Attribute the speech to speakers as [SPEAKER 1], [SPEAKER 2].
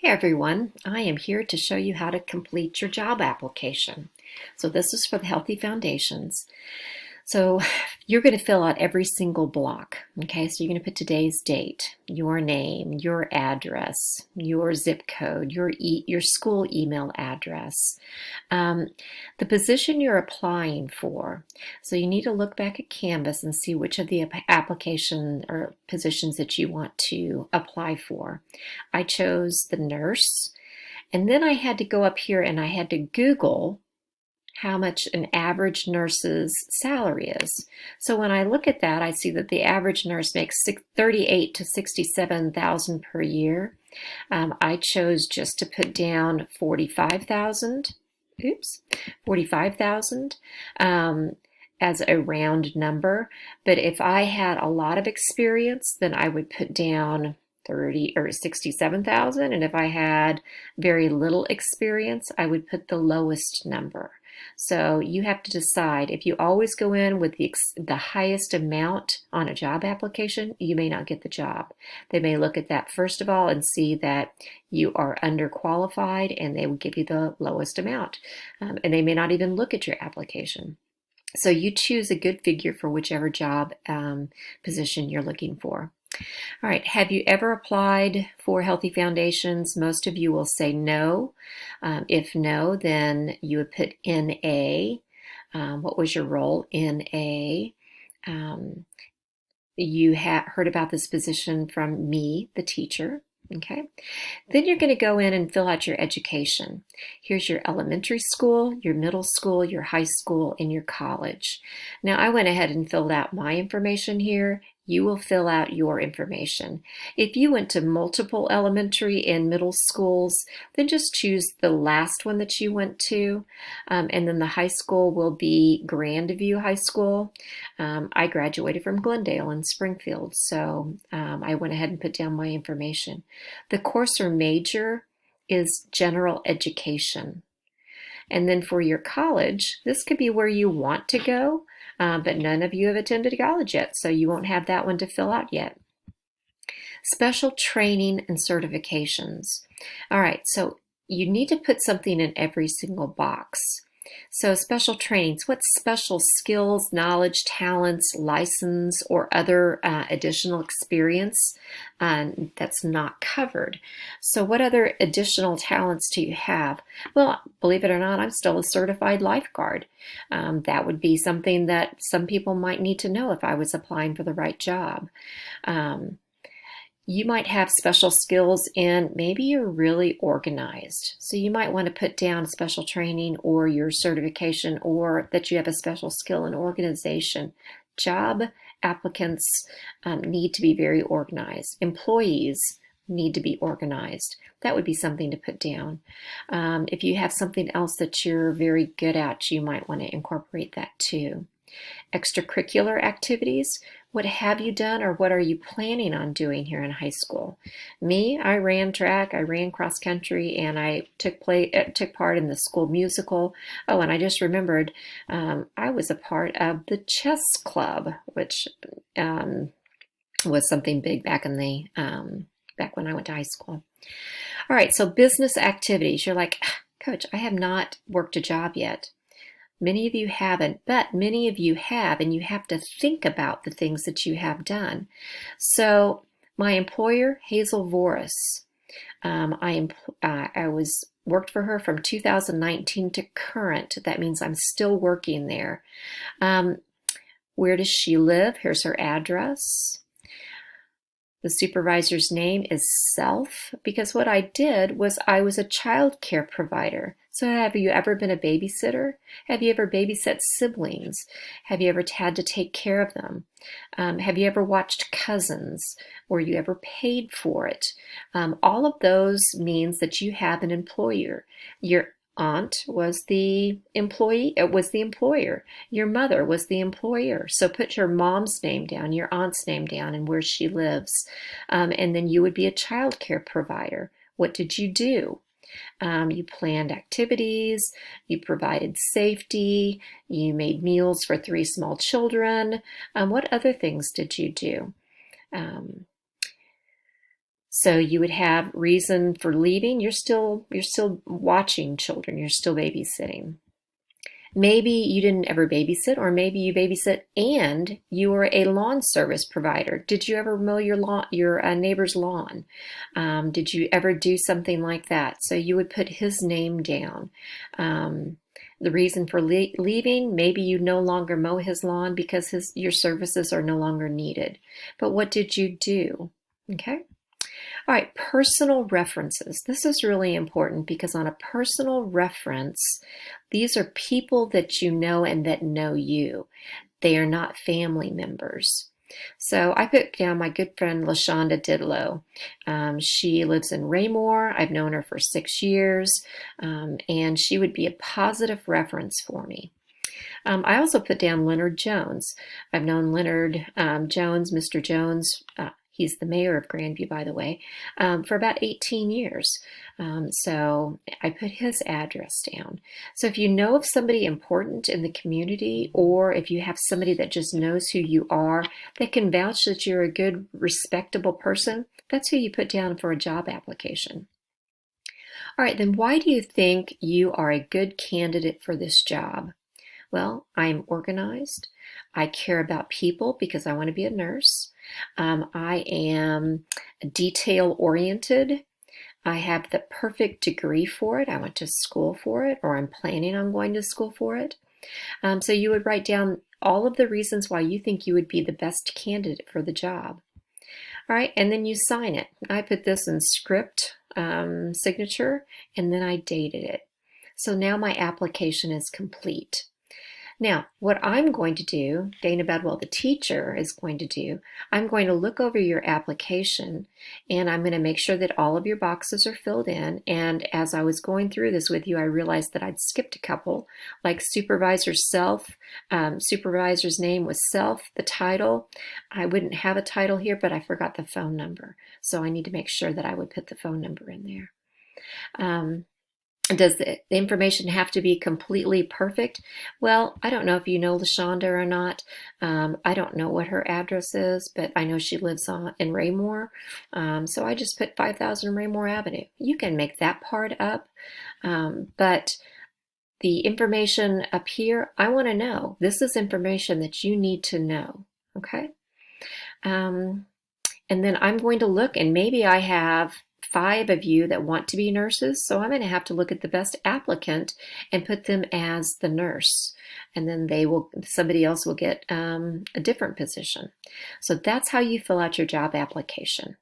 [SPEAKER 1] Hey everyone, I am here to show you how to complete your job application. So this is for the Healthy Foundations. So you're going to fill out every single block. Okay, so you're going to put today's date, your name, your address, your zip code, your school email address, um, the position you're applying for. So you need to look back at Canvas and see which of the application or positions that you want to apply for. I chose the nurse, and then I had to go up here and I had to Google how much an average nurse's salary is. So when I look at that, I see that the average nurse makes 38 to 67,000 per year. I chose just to put down 45,000. Oops, 45,000 as a round number. But if I had a lot of experience, then I would put down 30 or 67,000, and if I had very little experience, I would put the lowest number. So you have to decide. If you always go in with the highest amount on a job application, you may not get the job. They may look at that first of all and see that you are underqualified, and they will give you the lowest amount. And they may not even look at your application. So you choose a good figure for whichever job position you're looking for. All right, have you ever applied for Healthy Foundations? Most of you will say no. If no, then you would put NA. What was your role? NA. You heard about this position from me, the teacher. Okay, then you're going to go in and fill out your education. Here's your elementary school, your middle school, your high school, and your college. Now I went ahead and filled out my information here. You will fill out your information. If you went to multiple elementary and middle schools, then just choose the last one that you went to. And then the high school will be Grandview High School. I graduated from Glendale in Springfield, so I went ahead and put down my information. The course or major is general education. And then for your college, this could be where you want to go, but none of you have attended college yet, so you won't have that one to fill out yet. Special training and certifications. All right, so you need to put something in every single box. So special trainings, what special skills, knowledge, talents, license, or other additional experience that's not covered? So what other additional talents do you have? Well, believe it or not, I'm still a certified lifeguard. That would be something that some people might need to know if I was applying for the right job. You might have special skills in maybe you're really organized. So you might want to put down special training or your certification, or that you have a special skill in organization. Job applicants need to be very organized. Employees need to be organized. That would be something to put down. If you have something else that you're very good at, you might want to incorporate that too. Extracurricular activities. What have you done, or what are you planning on doing here in high school? Me, I ran track, I ran cross country, and I took part in the school musical. Oh, and I just remembered I was a part of the chess club, which was something big back in the back when I went to high school. All right, so business activities. You're like, Coach, I have not worked a job yet. Many of you haven't, but many of you have, and you have to think about the things that you have done. So my employer, Hazel Voris, I worked for her from 2019 to current. That means I'm still working there. Where does she live? Here's her address. The supervisor's name is Self, because what I did was I was a child care provider. So have you ever been a babysitter? Have you ever babysat siblings? Have you ever had to take care of them? Have you ever watched cousins? Or you ever paid for it? All of those means that you have an employer. Your aunt was the employee, it was the employer. Your mother was the employer. So put your mom's name down, your aunt's name down, and where she lives. And then you would be a child care provider. What did you do? You planned activities, you provided safety, you made meals for 3 small children. What other things did you do? So you would have reason for leaving. You're still watching children. You're still babysitting. Maybe you didn't ever babysit, or maybe you babysit and you were a lawn service provider. Did you ever mow your neighbor's lawn? Did you ever do something like that? So you would put his name down. The reason for leaving, maybe you no longer mow his lawn because your services are no longer needed. But what did you do? Okay. All right, personal references. This is really important because on a personal reference, these are people that you know and that know you. They are not family members. So I put down my good friend LaShonda Didlow. She lives in Raymore. I've known her for 6 years, and she would be a positive reference for me. I also put down Leonard Jones. I've known Leonard Jones, Mr. Jones. He's the mayor of Grandview, by the way, for about 18 years. So I put his address down. So if you know of somebody important in the community, or if you have somebody that just knows who you are, that can vouch that you're a good, respectable person, that's who you put down for a job application. All right, then why do you think you are a good candidate for this job? Well, I'm organized. I care about people because I want to be a nurse. I am detail oriented. I have the perfect degree for it. I went to school for it, or I'm planning on going to school for it. So you would write down all of the reasons why you think you would be the best candidate for the job. All right, and then you sign it. I put this in script signature, and then I dated it. So now my application is complete. Now, what I'm going to do, Dana Bedwell, the teacher, is going to do, I'm going to look over your application and I'm going to make sure that all of your boxes are filled in. And as I was going through this with you, I realized that I'd skipped a couple, like supervisor's self. Supervisor's name was self, the title. I wouldn't have a title here, but I forgot the phone number. So I need to make sure that I would put the phone number in there. Does the information have to be completely perfect? Well, I don't know if you know LaShonda or not. I don't know what her address is, but I know she lives in Raymore. So I just put 5000 Raymore Avenue. You can make that part up, but the information up here, I want to know. This is information that you need to know, okay? And then I'm going to look, and maybe I have 5 of you that want to be nurses, so I'm going to have to look at the best applicant and put them as the nurse, and then somebody else will get a different position. So that's how you fill out your job application.